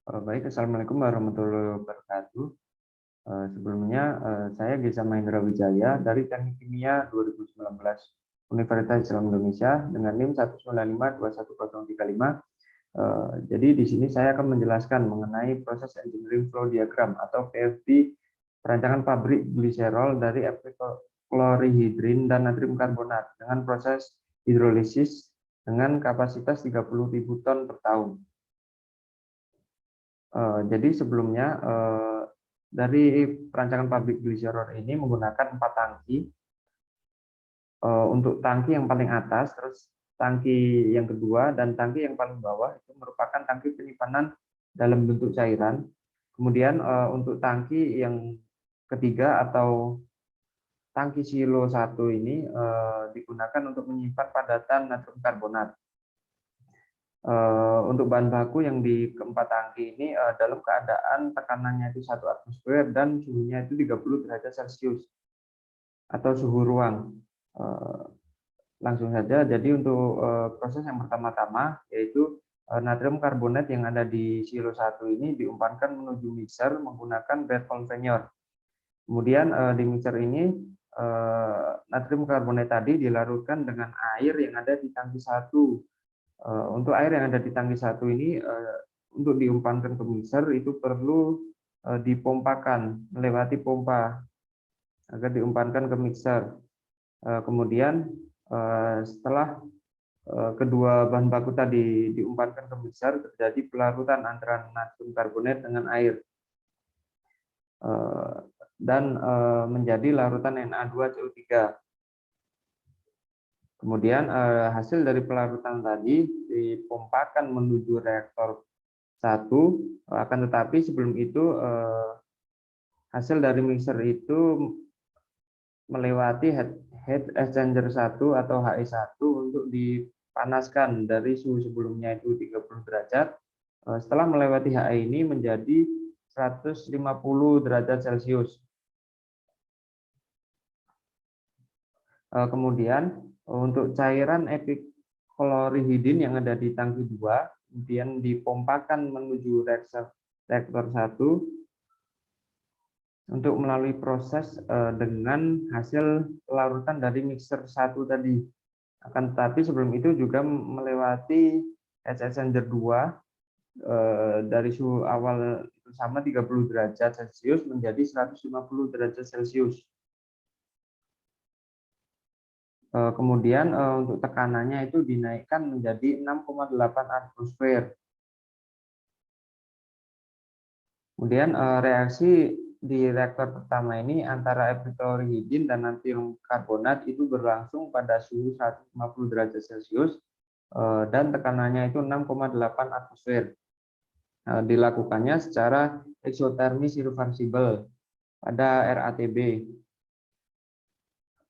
Baik, Assalamualaikum warahmatullahi wabarakatuh. Sebelumnya, saya Geza Mahendra Wijaya dari Teknik Kimia 2019 Universitas Islam Indonesia dengan NIM 1952135. Jadi di sini saya akan menjelaskan mengenai proses engineering flow diagram atau PFD perancangan pabrik gliserol dari epichlorohydrin dan natrium karbonat dengan proses hidrolisis dengan kapasitas 30.000 ton per tahun. Jadi sebelumnya dari perancangan pabrik gliserol ini menggunakan 4 tangki. Untuk tangki yang paling atas, terus tangki yang kedua dan tangki yang paling bawah itu merupakan tangki penyimpanan dalam bentuk cairan. Kemudian untuk tangki yang ketiga atau tangki silo 1 ini digunakan untuk menyimpan padatan natrium karbonat. Untuk bahan baku yang di keempat tangki ini dalam keadaan tekanannya itu 1 atmosfer dan suhunya itu 30 derajat Celcius atau suhu ruang. Langsung saja, jadi untuk proses yang pertama-tama yaitu natrium karbonat yang ada di silo 1 ini diumpankan menuju mixer menggunakan bed conveyor. Kemudian di mixer ini natrium karbonat tadi dilarutkan dengan air yang ada di tangki 1. Untuk air yang ada di tangki 1 ini untuk diumpankan ke mixer itu perlu dipompakan melewati pompa agar diumpankan ke mixer. Kemudian setelah kedua bahan baku tadi diumpankan ke mixer, terjadi pelarutan antara natrium karbonat dengan air dan menjadi larutan Na2CO3. Kemudian hasil dari pelarutan tadi dipompakan menuju reaktor 1, akan tetapi sebelum itu hasil dari mixer itu melewati heat exchanger 1 atau HE1 untuk dipanaskan dari suhu sebelumnya itu 30 derajat. Setelah melewati HE ini menjadi 150 derajat Celcius. Kemudian untuk cairan epichlorohydrin yang ada di tangki 2 kemudian dipompakan menuju reaktor 1 untuk melalui proses dengan hasil larutan dari mixer 1 tadi. Akan tetapi sebelum itu juga melewati heat exchanger 2 dari suhu awal itu sama 30 derajat Celcius menjadi 150 derajat Celcius. Kemudian untuk tekanannya itu dinaikkan menjadi 6,8 atmosfer. Kemudian reaksi di reaktor pertama ini antara epichlorohydrin dan natrium karbonat itu berlangsung pada suhu 150 derajat Celcius dan tekanannya itu 6,8 atmosfer. Dilakukannya secara eksotermis irreversible pada RATB.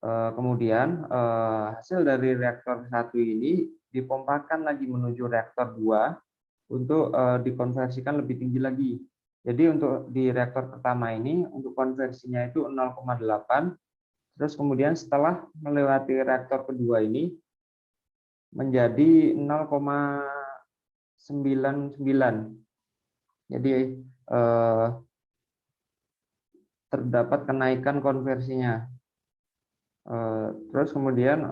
Kemudian hasil dari reaktor 1 ini dipompakan lagi menuju reaktor 2 untuk dikonversikan lebih tinggi lagi. Jadi untuk di reaktor pertama ini untuk konversinya itu 0,8, terus kemudian setelah melewati reaktor kedua ini menjadi 0,99. Jadi terdapat kenaikan konversinya. Terus kemudian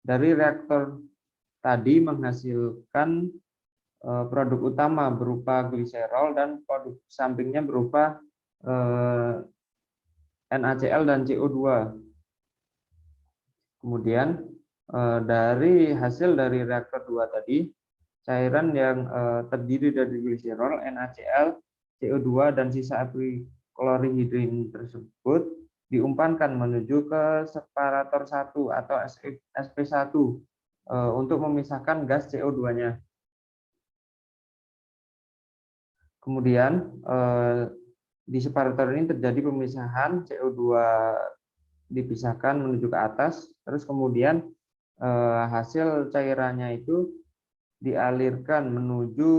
dari reaktor tadi menghasilkan produk utama berupa gliserol dan produk sampingnya berupa NaCl dan CO2. Kemudian dari hasil dari reaktor 2 tadi, cairan yang terdiri dari gliserol, NaCl, CO2 dan sisa epichlorohydrin tersebut diumpankan menuju ke separator 1 atau SP1 untuk memisahkan gas CO2-nya. Kemudian di separator ini terjadi pemisahan CO2 dipisahkan menuju ke atas, terus kemudian hasil cairannya itu dialirkan menuju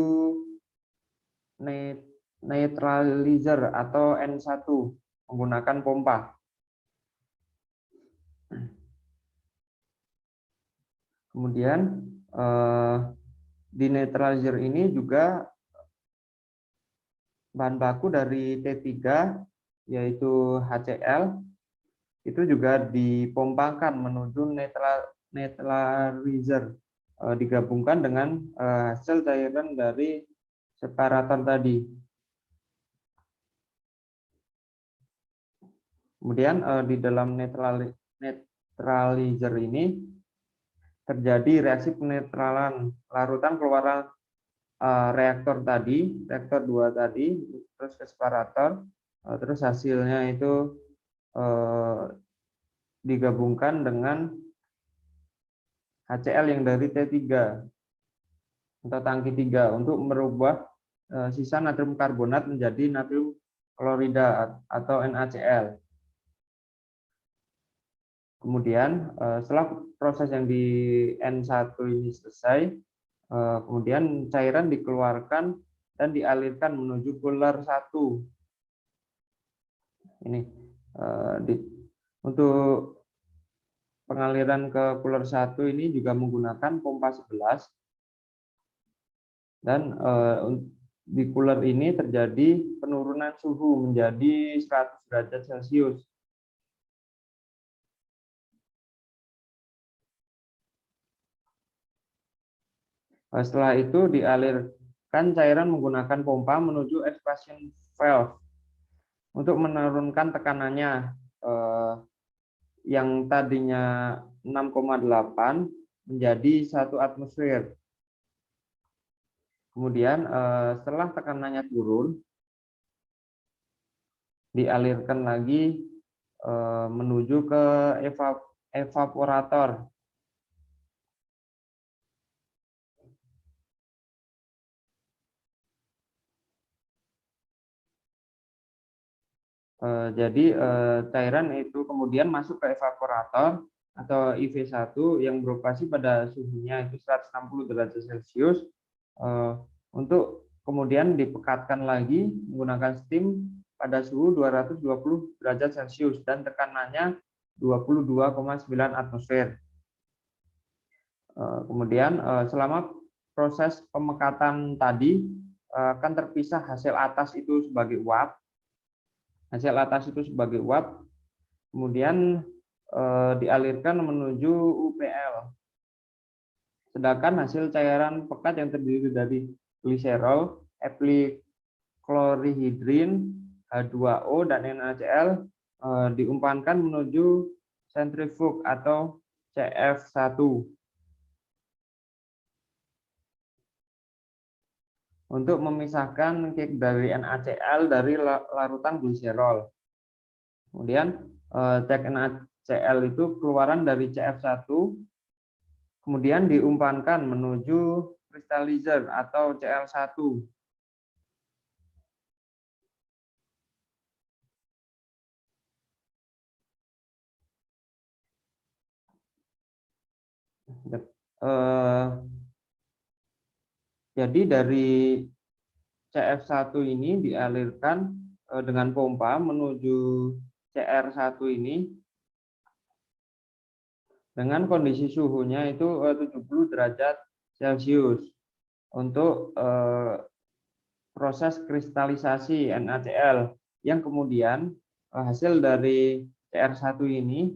neutralizer atau N1 menggunakan pompa. Kemudian di neutralizer ini juga bahan baku dari T3 yaitu HCl itu juga dipompakan menuju neutralizer, digabungkan dengan hasil cairan dari separator tadi. Kemudian di dalam neutralizer ini terjadi reaksi penetralan larutan keluaran reaktor 2 tadi, terus ke separator, terus hasilnya itu digabungkan dengan HCl yang dari T3 atau tangki 3 untuk merubah sisa natrium karbonat menjadi natrium klorida atau NaCl. Kemudian setelah proses yang di N1 ini selesai, kemudian cairan dikeluarkan dan dialirkan menuju cooler 1. Ini untuk pengaliran ke cooler 1 ini juga menggunakan pompa 11. Dan di cooler ini terjadi penurunan suhu menjadi 100 derajat Celcius. Setelah itu dialirkan cairan menggunakan pompa menuju expansion valve untuk menurunkan tekanannya yang tadinya 6,8 menjadi 1 atmosfer. Kemudian setelah tekanannya turun, dialirkan lagi menuju ke evaporator. Jadi cairan itu kemudian masuk ke evaporator atau IV1 yang beroperasi pada suhunya itu 160 derajat Celcius untuk kemudian dipekatkan lagi menggunakan steam pada suhu 220 derajat Celcius dan tekanannya 22,9 atmosfer. Kemudian selama proses pemekatan tadi akan terpisah hasil atas itu sebagai uap. Hasil atas itu sebagai uap, kemudian dialirkan menuju UPL. Sedangkan hasil cairan pekat yang terdiri dari gliserol, epichlorhydrin, H2O, dan NaCl diumpankan menuju sentrifug atau CF1 untuk memisahkan kick dari NaCl dari larutan gliserol. Kemudian cek NaCl itu keluaran dari CF1, kemudian diumpankan menuju crystallizer atau Cl1. Jadi dari CF1 ini dialirkan dengan pompa menuju CR1 ini dengan kondisi suhunya itu 70 derajat Celcius untuk proses kristalisasi NaCl yang kemudian hasil dari CR1 ini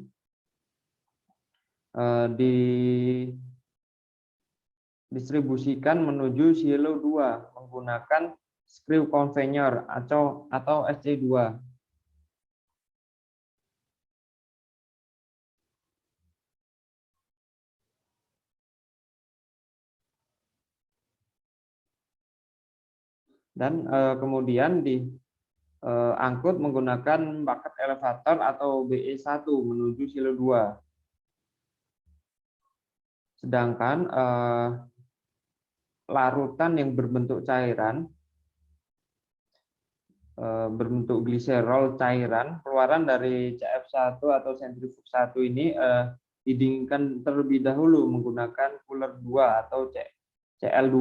didistribusikan menuju silo 2 menggunakan screw conveyor atau SC2. Dan kemudian diangkut menggunakan bucket elevator atau BE1 menuju silo 2. Sedangkan larutan yang berbentuk cairan, berbentuk gliserol cairan, keluaran dari CF1 atau sentrifug 1 ini didinginkan terlebih dahulu menggunakan cooler 2 atau CL2.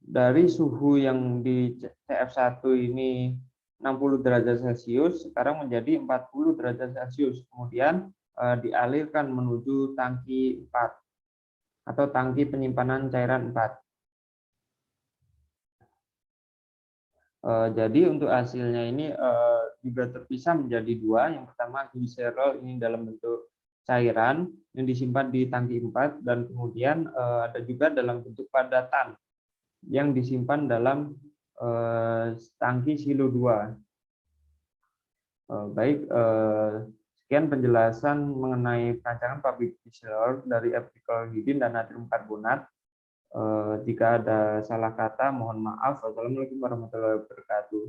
Dari suhu yang di CF1 ini 60 derajat Celcius, sekarang menjadi 40 derajat Celcius. Kemudian dialirkan menuju tangki 4 atau tangki penyimpanan cairan 4. Jadi untuk hasilnya ini juga terpisah menjadi dua. Yang pertama gliserol ini dalam bentuk cairan yang disimpan di tangki 4 dan kemudian ada juga dalam bentuk padatan yang disimpan dalam tangki silo 2. Baik, sekian penjelasan mengenai perancangan pabrik gliserol dari epikloridin dan natrium karbonat. Jika ada salah kata, mohon maaf. Wassalamualaikum warahmatullahi wabarakatuh.